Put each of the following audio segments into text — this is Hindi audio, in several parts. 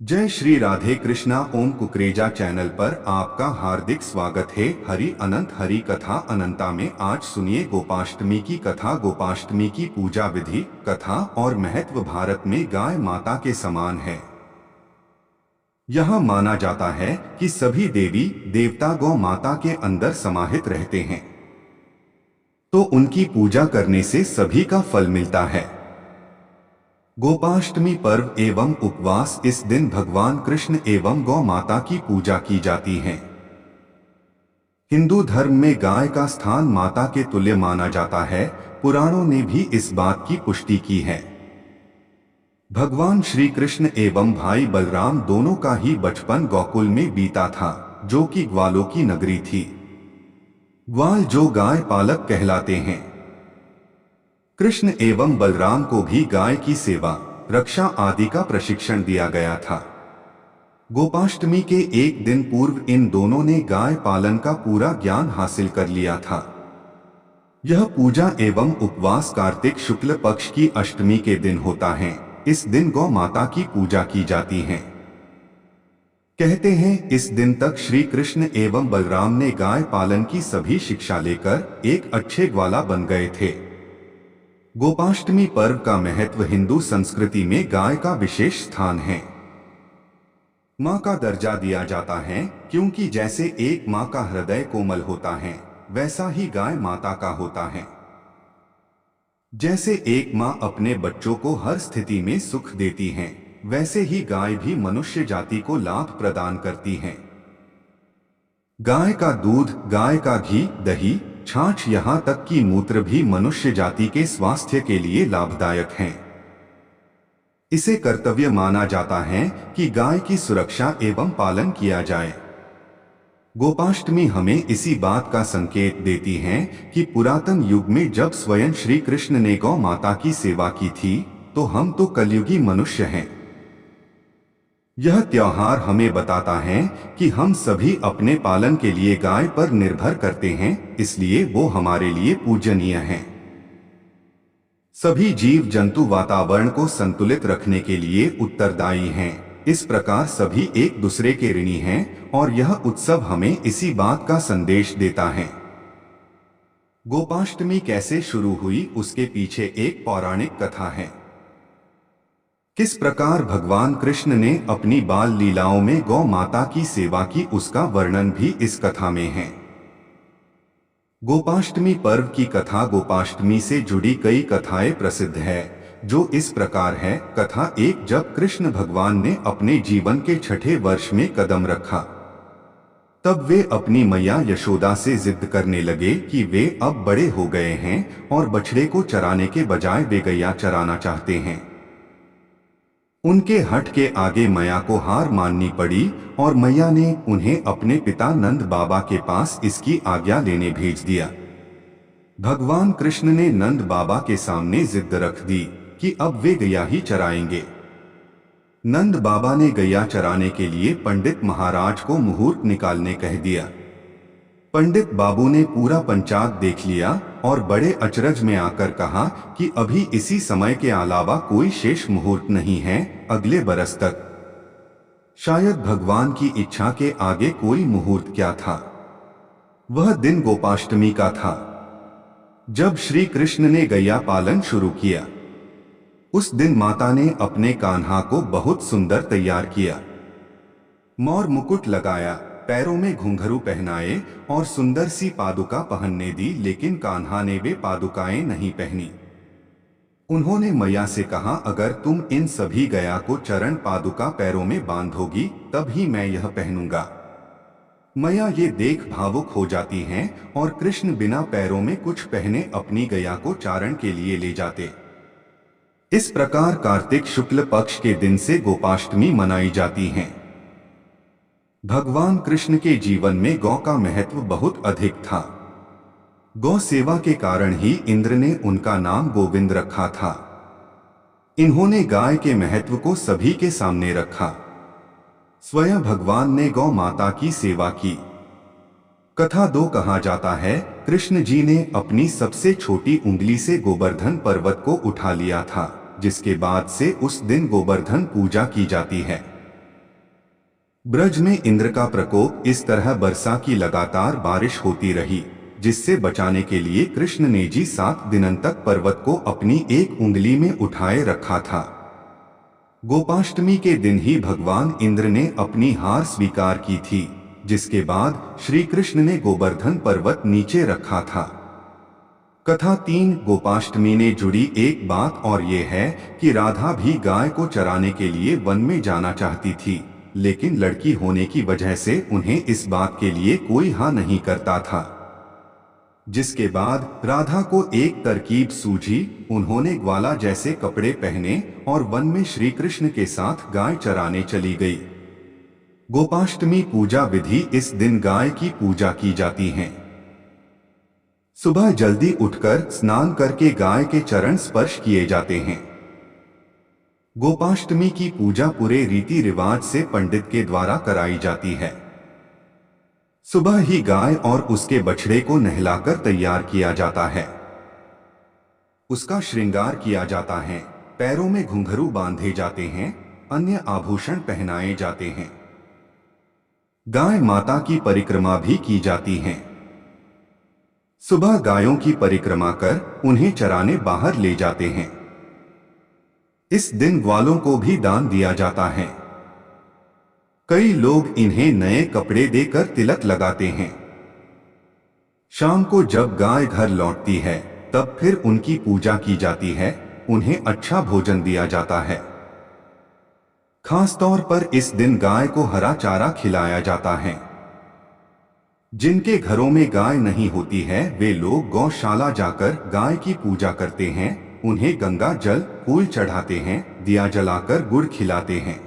जय श्री राधे कृष्णा। ओम कुकरेजा चैनल पर आपका हार्दिक स्वागत है। हरि अनंत हरि कथा अनंता में आज सुनिए गोपाष्टमी की कथा। गोपाष्टमी की पूजा विधि, कथा और महत्व भारत में गाय माता के समान है। यह माना जाता है कि सभी देवी देवता गौ माता के अंदर समाहित रहते हैं, तो उनकी पूजा करने से सभी का फल मिलता है। गोपाष्टमी पर्व एवं उपवास, इस दिन भगवान कृष्ण एवं गौ माता की पूजा की जाती है। हिंदू धर्म में गाय का स्थान माता के तुल्य माना जाता है। पुराणों ने भी इस बात की पुष्टि की है। भगवान श्री कृष्ण एवं भाई बलराम दोनों का ही बचपन गोकुल में बीता था, जो कि ग्वालों की नगरी थी। ग्वाल जो गाय पालक कहलाते हैं। कृष्ण एवं बलराम को भी गाय की सेवा, रक्षा आदि का प्रशिक्षण दिया गया था। गोपाष्टमी के एक दिन पूर्व इन दोनों ने गाय पालन का पूरा ज्ञान हासिल कर लिया था। यह पूजा एवं उपवास कार्तिक शुक्ल पक्ष की अष्टमी के दिन होता है। इस दिन गौ माता की पूजा की जाती है। कहते हैं इस दिन तक श्री कृष्ण एवं बलराम ने गाय पालन की सभी शिक्षा लेकर एक अच्छे ग्वाला बन गए थे। गोपाष्टमी पर्व का महत्व, हिंदू संस्कृति में गाय का विशेष स्थान है। मां का दर्जा दिया जाता है, क्योंकि जैसे एक मां का हृदय कोमल होता है, वैसा ही गाय माता का होता है। जैसे एक मां अपने बच्चों को हर स्थिति में सुख देती है, वैसे ही गाय भी मनुष्य जाति को लाभ प्रदान करती है। गाय का दूध, गाय का घी, दही, छाछ, यहाँ तक कि मूत्र भी मनुष्य जाति के स्वास्थ्य के लिए लाभदायक हैं। इसे कर्तव्य माना जाता है कि गाय की सुरक्षा एवं पालन किया जाए। गोपाष्टमी हमें इसी बात का संकेत देती है कि पुरातन युग में जब स्वयं श्री कृष्ण ने गौ माता की सेवा की थी, तो हम तो कलयुगी मनुष्य हैं। यह त्योहार हमें बताता है कि हम सभी अपने पालन के लिए गाय पर निर्भर करते हैं, इसलिए वो हमारे लिए पूजनीय है। सभी जीव जंतु वातावरण को संतुलित रखने के लिए उत्तरदायी हैं। इस प्रकार सभी एक दूसरे के ऋणी हैं और यह उत्सव हमें इसी बात का संदेश देता है। गोपाष्टमी कैसे शुरू हुई, उसके पीछे एक पौराणिक कथा है। किस प्रकार भगवान कृष्ण ने अपनी बाल लीलाओं में गौ माता की सेवा की, उसका वर्णन भी इस कथा में है। गोपाष्टमी पर्व की कथा, गोपाष्टमी से जुड़ी कई कथाएं प्रसिद्ध है, जो इस प्रकार है। कथा 1, जब कृष्ण भगवान ने अपने जीवन के छठे वर्ष में कदम रखा, तब वे अपनी मैया यशोदा से जिद करने लगे कि वे अब बड़े हो गए हैं और बछड़े को चराने के बजाय वे गैया चराना चाहते हैं। उनके हठ के आगे मैया को हार माननी पड़ी और मैया ने उन्हें अपने पिता नंद बाबा के पास इसकी आज्ञा लेने भेज दिया। भगवान कृष्ण ने नंद बाबा के सामने जिद रख दी कि अब वे गैया ही चराएंगे। नंद बाबा ने गैया चराने के लिए पंडित महाराज को मुहूर्त निकालने कह दिया। पंडित बाबू ने पूरा पंचांग देख लिया और बड़े अचरज में आकर कहा कि अभी इसी समय के अलावा कोई शेष मुहूर्त नहीं है, अगले बरस तक। शायद भगवान की इच्छा के आगे कोई मुहूर्त क्या था। वह दिन गोपाष्टमी का था, जब श्री कृष्ण ने गैया पालन शुरू किया। उस दिन माता ने अपने कान्हा को बहुत सुंदर तैयार किया। मोर मुकुट लगाया, पैरों में घुंघरू पहनाए और सुंदर सी पादुका पहनने दी, लेकिन कान्हा ने वे पादुकाएं नहीं पहनी। उन्होंने मैया से कहा, अगर तुम इन सभी गया को चरण पादुका पैरों में बांधोगी, तब ही मैं यह पहनूंगा। मैया ये देख भावुक हो जाती हैं और कृष्ण बिना पैरों में कुछ पहने अपनी गया को चारण के लिए ले जाते। इस प्रकार कार्तिक शुक्ल पक्ष के दिन से गोपाष्टमी मनाई जाती है। भगवान कृष्ण के जीवन में गौ का महत्व बहुत अधिक था। गौ सेवा के कारण ही इंद्र ने उनका नाम गोविंद रखा था। इन्होंने गाय के महत्व को सभी के सामने रखा। स्वयं भगवान ने गौ माता की सेवा की। कथा 2, कहा जाता है कृष्ण जी ने अपनी सबसे छोटी उंगली से गोवर्धन पर्वत को उठा लिया था, जिसके बाद से उस दिन गोवर्धन पूजा की जाती है। ब्रज में इंद्र का प्रकोप इस तरह बरसा की लगातार बारिश होती रही, जिससे बचाने के लिए कृष्ण ने जी 7 दिनों तक पर्वत को अपनी एक उंगली में उठाए रखा था। गोपाष्टमी के दिन ही भगवान इंद्र ने अपनी हार स्वीकार की थी, जिसके बाद श्री कृष्ण ने गोवर्धन पर्वत नीचे रखा था। कथा 3 गोपाष्टमी ने जुड़ी एक बात और ये है कि राधा भी गाय को चराने के लिए वन में जाना चाहती थी, लेकिन लड़की होने की वजह से उन्हें इस बात के लिए कोई हाँ नहीं करता था। जिसके बाद राधा को एक तरकीब सूझी। उन्होंने ग्वाला जैसे कपड़े पहने और वन में श्री कृष्ण के साथ गाय चराने चली गई। गोपाष्टमी पूजा विधि इस दिन गाय की पूजा की जाती है। सुबह जल्दी उठकर स्नान करके गाय के चरण स्पर्श किए जाते हैं। गोपाष्टमी की पूजा पूरे रीति रिवाज से पंडित के द्वारा कराई जाती है। सुबह ही गाय और उसके बछड़े को नहलाकर तैयार किया जाता है। उसका श्रृंगार किया जाता है, पैरों में घुंघरू बांधे जाते हैं, अन्य आभूषण पहनाए जाते हैं। गाय माता की परिक्रमा भी की जाती है। सुबह गायों की परिक्रमा कर उन्हें चराने बाहर ले जाते हैं। इस दिन ग्वालों को भी दान दिया जाता है। कई लोग इन्हें नए कपड़े देकर तिलक लगाते हैं। शाम को जब गाय घर लौटती है तब फिर उनकी पूजा की जाती है, उन्हें अच्छा भोजन दिया जाता है। खास तौर पर इस दिन गाय को हरा चारा खिलाया जाता है। जिनके घरों में गाय नहीं होती है वे लोग गौशाला जाकर गाय की पूजा करते हैं, उन्हें गंगा जल फूल चढ़ाते हैं, दिया जलाकर गुड़ खिलाते हैं।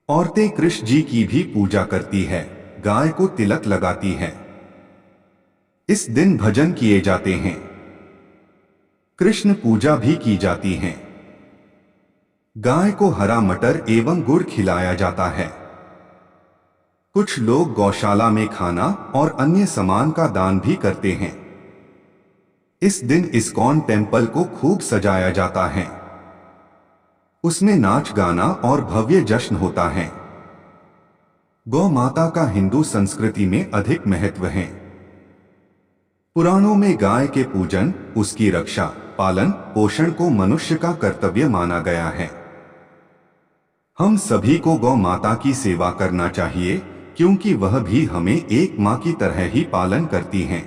औरतें कृष्ण जी की भी पूजा करती है, गाय को तिलक लगाती है। इस दिन भजन किए जाते हैं। कृष्ण पूजा भी की जाती है। गाय को हरा मटर एवं गुड़ खिलाया जाता है। कुछ लोग गौशाला में खाना और अन्य सामान का दान भी करते हैं। इस दिन इस्कॉन टेम्पल को खूब सजाया जाता है। उसमें नाच गाना और भव्य जश्न होता है। गौ माता का हिंदू संस्कृति में अधिक महत्व है। पुराणों में गाय के पूजन, उसकी रक्षा, पालन पोषण को मनुष्य का कर्तव्य माना गया है। हम सभी को गौ माता की सेवा करना चाहिए, क्योंकि वह भी हमें एक मां की तरह ही पालन करती हैं।